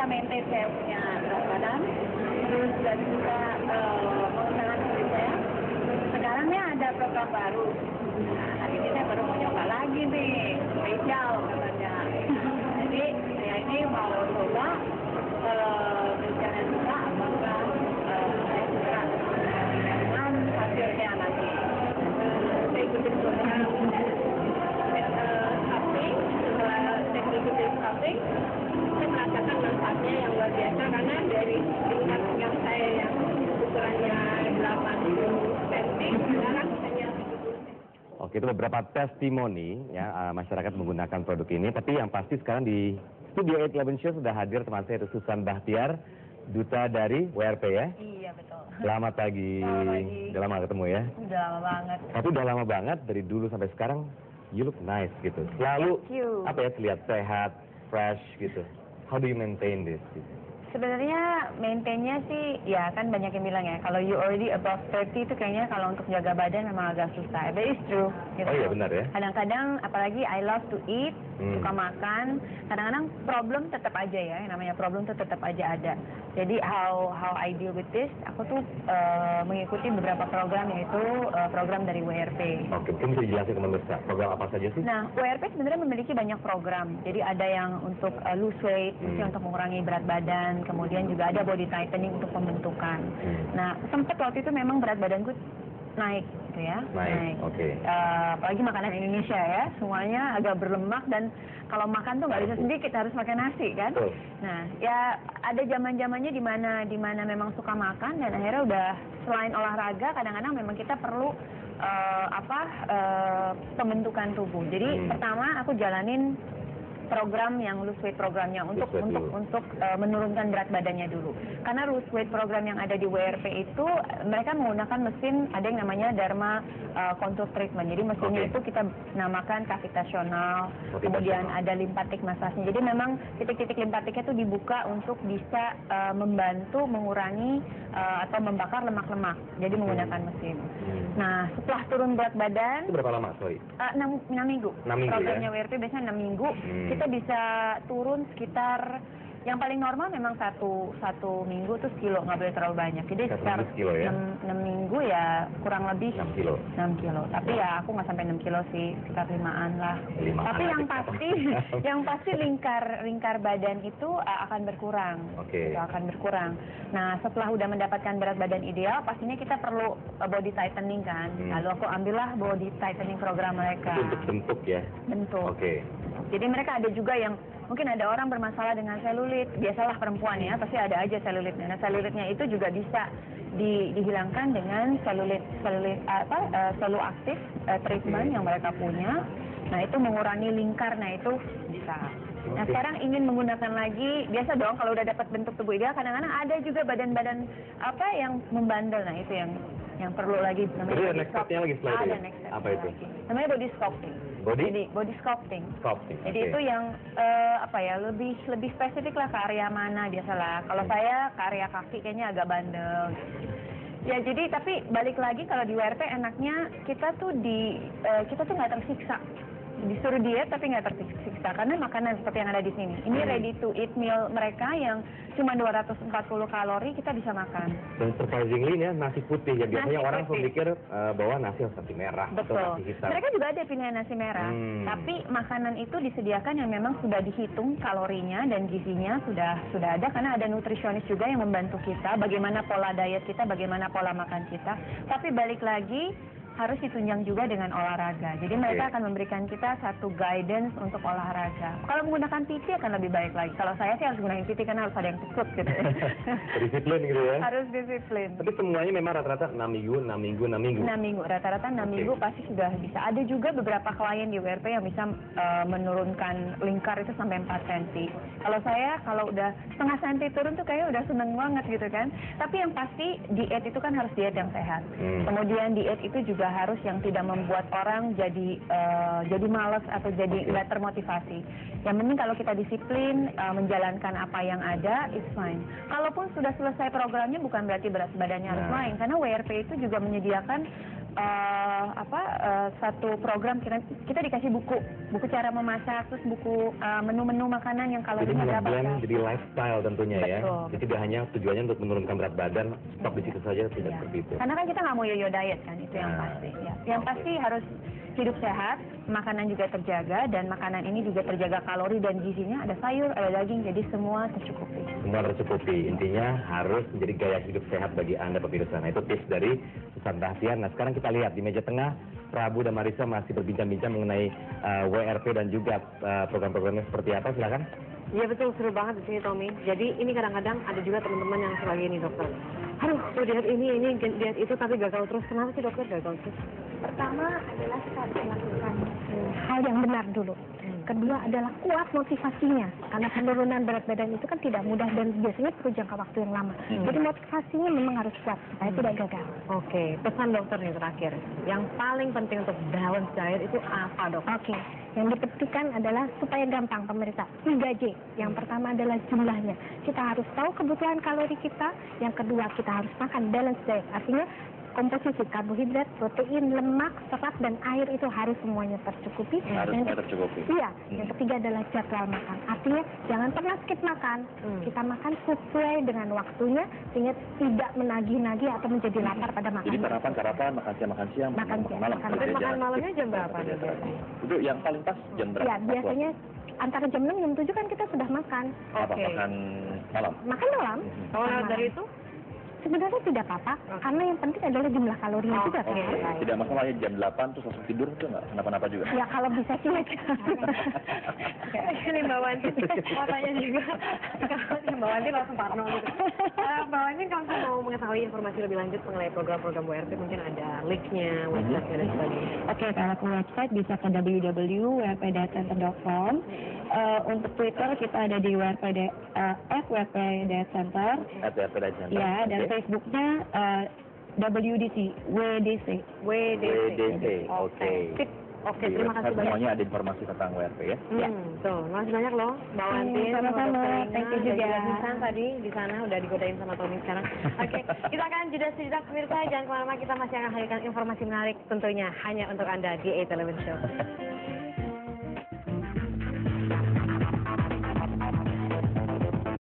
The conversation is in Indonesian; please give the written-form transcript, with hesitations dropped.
maintain saya punya berat badan, terus dan juga mengusahakan diri saya. Sekarang nih ada program baru. Nah, hari ini saya baru mau nyoba lagi nih, spesial katanya. Jadi saya ini mau coba rencana juga apakah saya suka dengan hasilnya nanti. Saya ikutin program scouting, setelah saya ikutin scouting, saya merasakan manfaatnya yang luar biasa karena dari tingkat yang saya yang ukurannya 80 cm, sekarang hanya 70 cm. Oke, itu beberapa testimoni ya masyarakat menggunakan produk ini. Tapi yang pasti sekarang di Studio 811 Show sudah hadir teman saya, itu Susan Bahtiar, duta dari WRP ya. Iya betul. Selamat pagi. Selamat pagi. Udah lama ketemu ya. Udah lama banget. Tapi udah lama banget dari dulu sampai sekarang. You look nice gitu. Selalu Thank you. apa ya, terlihat sehat, fresh gitu. How do you maintain this? Sebenarnya maintainnya sih, ya kan banyak yang bilang ya, kalau you already above 30 itu kayaknya kalau untuk jaga badan memang agak susah. But it's true. Gitu. Oh iya benar ya. Kadang-kadang, apalagi I love to eat, suka makan. Kadang-kadang problem tetap aja ya, yang namanya problem tuh tetap aja ada. Jadi how I deal with this, aku tuh mengikuti beberapa program, yaitu program dari WRP. Oke, mungkin bisa dijelasin ke pemirsa program apa saja sih? Nah, WRP sebenarnya memiliki banyak program. Jadi ada yang untuk lose weight, maksudnya untuk mengurangi berat badan. Kemudian juga ada body tightening untuk pembentukan. Nah, sempat waktu itu memang berat badanku naik gitu ya. Naik. Oke. Apalagi makanan Indonesia ya, semuanya agak berlemak dan kalau makan tuh nggak bisa sedikit, harus pakai nasi kan. Betul. Nah, ya ada zaman-zamannya di mana memang suka makan dan akhirnya udah selain olahraga kadang-kadang memang kita perlu pembentukan tubuh. Jadi pertama aku jalanin program yang loose weight programnya untuk menurunkan berat badannya dulu. Karena loose weight program yang ada di WRP itu mereka menggunakan mesin, ada yang namanya Dharma Contour Treatment. Jadi mesinnya itu kita namakan kavitasional, kemudian ada limpatik massage. Jadi memang titik-titik limpatiknya itu dibuka untuk bisa membantu mengurangi atau membakar lemak-lemak. Jadi menggunakan mesin. Nah, setelah turun berat badan Itu berapa lama, sorry? 6 minggu. 6 minggu Programnya ya? WRP biasanya 6 minggu. Kita bisa turun sekitar, yang paling normal memang satu minggu tuh sekilo, nggak boleh terlalu banyak. Jadi sekitar 6 minggu ya kurang lebih 6 kilo. 6 kilo. Tapi ya aku nggak sampai 6 kilo sih, sekitar 5-an lah. Tapi yang pasti lingkar badan itu akan berkurang. Oke. Itu akan berkurang. Nah, setelah udah mendapatkan berat badan ideal, pastinya kita perlu body tightening kan. Lalu aku ambillah body tightening program mereka. Itu untuk bentuk ya? Bentuk. Oke. Jadi mereka ada juga yang mungkin ada orang bermasalah dengan selulit, biasalah perempuan ya, pasti ada aja selulitnya. Nah, selulitnya itu juga bisa dihilangkan dengan selu aktif treatment yang mereka punya. Nah, itu mengurangi lingkar, nah itu bisa. Nah, sekarang ingin menggunakan lagi, biasa dong kalau udah dapat bentuk tubuh ideal, kadang-kadang ada juga badan-badan yang membandel. Nah, itu yang perlu lagi namanya. Jadi next step-nya lagi setelah itu ya? Next step Apa itu? lagi. Namanya body sculpting. Body? Body sculpting. Jadi okay. itu yang lebih spesifik lah ke area mana biasalah. Kalau saya ke area kaki kayaknya agak bandel. Ya jadi tapi balik lagi kalau di WRP enaknya kita tuh nggak tersiksa. Disuruh diet tapi nggak tersiksa karena makanan seperti yang ada di sini. Ini ready to eat meal mereka yang cuma 240 kalori kita bisa makan. Dan surprisingly ya nasi putih ya, biasanya orang berpikir bahwa nasi harus nasi merah. Betul. Atau nasi hitam. Mereka juga ada pilihan nasi merah, tapi makanan itu disediakan yang memang sudah dihitung kalorinya dan gizinya sudah ada karena ada nutrisionis juga yang membantu kita bagaimana pola diet kita, bagaimana pola makan kita. Tapi balik lagi harus ditunjang juga dengan olahraga. Jadi mereka akan memberikan kita satu guidance untuk olahraga. Kalau menggunakan PT akan lebih baik lagi. Kalau saya sih harus menggunakan PT karena harus ada yang ikut gitu. Disiplin gitu ya? Harus disiplin. Tapi semuanya memang rata-rata 6 minggu. 6 minggu, rata-rata 6 minggu pasti sudah bisa. Ada juga beberapa klien di WRP yang bisa menurunkan lingkar itu sampai 4 cm. Kalau udah setengah senti turun tuh kayaknya udah seneng banget gitu kan. Tapi yang pasti diet itu kan harus diet yang sehat. Kemudian diet itu juga harus yang tidak membuat orang jadi malas atau jadi nggak termotivasi. Yang penting kalau kita disiplin menjalankan apa yang ada, it's fine. Kalaupun sudah selesai programnya bukan berarti berat badannya harus naik, karena WRP itu juga menyediakan satu program kita dikasih buku cara memasak, terus buku menu-menu makanan yang Jadi kalorinya berapa. nge-blend jadi lifestyle tentunya ya. Betul. Jadi tidak hanya tujuannya untuk menurunkan berat badan, stop di situ saja, tidak seperti itu. Karena kan kita nggak mau yo-yo diet kan, itu yang pasti. Ya. Yang pasti harus hidup sehat, makanan juga terjaga, dan makanan ini juga terjaga kalori dan gizinya, ada sayur, ada daging, jadi semua tercukupi. Semua tercukupi. Intinya harus menjadi gaya hidup sehat bagi Anda pemirsa. Nah, itu tips dari Susan Bahtiar. Nah, sekarang kita lihat di meja tengah, Prabu dan Marisa masih berbincang-bincang mengenai WRP dan juga program-programnya seperti apa. Silakan. Iya betul, seru banget di sini Tommy. Jadi ini kadang-kadang ada juga teman-teman yang suka gini dokter. Aduh, tuh diet ini diet itu tapi gagal terus. Kenapa sih dokter gagal terus? Pertama adalah kita harus melakukan hal yang benar dulu. Kedua adalah kuat motivasinya, karena penurunan berat badan itu kan tidak mudah dan biasanya perlu jangka waktu yang lama. Jadi motivasinya memang harus kuat supaya tidak gagal. Oke, pesan dokter nih terakhir. Yang paling penting untuk balance diet itu apa dok? Oke, yang dipentingkan adalah supaya gampang pemirsa. 3J. Yang pertama adalah jumlahnya. Kita harus tahu kebutuhan kalori kita. Yang kedua kita harus makan balance diet. Artinya komposisi karbohidrat, protein, lemak, serat, dan air itu harus semuanya tercukupi. Harus semuanya tercukupi. Iya. Yang ketiga adalah jadwal makan. Artinya jangan pernah skip makan. Kita makan sesuai dengan waktunya sehingga tidak menagih-nagih atau menjadi lapar pada makan. Jadi sarapan, makan siang, Makan siang, malam. makan Tapi makan malamnya jam berapa nih biasanya? Itu yang paling pas jam berapa? Ya, biasanya antara jam 6 jam 7 kan kita sudah makan. Apa, Oke. makan malam? Makan malam. Kalau lewat dari itu? Sebenarnya tidak apa-apa, karena yang penting adalah jumlah kalorinya juga kan. Tidak masalah ya jam 8 terus langsung tidur itu nggak kenapa-napa juga? Ya kalau bisa sih aja. Ini Mbak Wanti mau tanya juga. Mbak Wanti langsung parno gitu. Mbak Wanti kalau misalnya mau mengetahui informasi lebih lanjut mengenai program-program WRP mungkin ada linknya, website dan sebagainya. Oke, kalau ke website bisa ke www.wrpdietcenter.com. Untuk Twitter kita ada di @wrpdietcenter. Ya, dan Facebooknya WDC. Oke. Oke, terima kasih banyak. Semuanya ada informasi tentang WRP ya. Tuh, makasih banyak loh Mbak Wanti, sama-sama. Thank you juga. Susan tadi di sana udah digodain sama Tommy sekarang. Oke, kita akan jeda sejenak pemirsa, jangan kemana-mana, kita masih akan hadirkan informasi menarik tentunya hanya untuk Anda di A Television Show.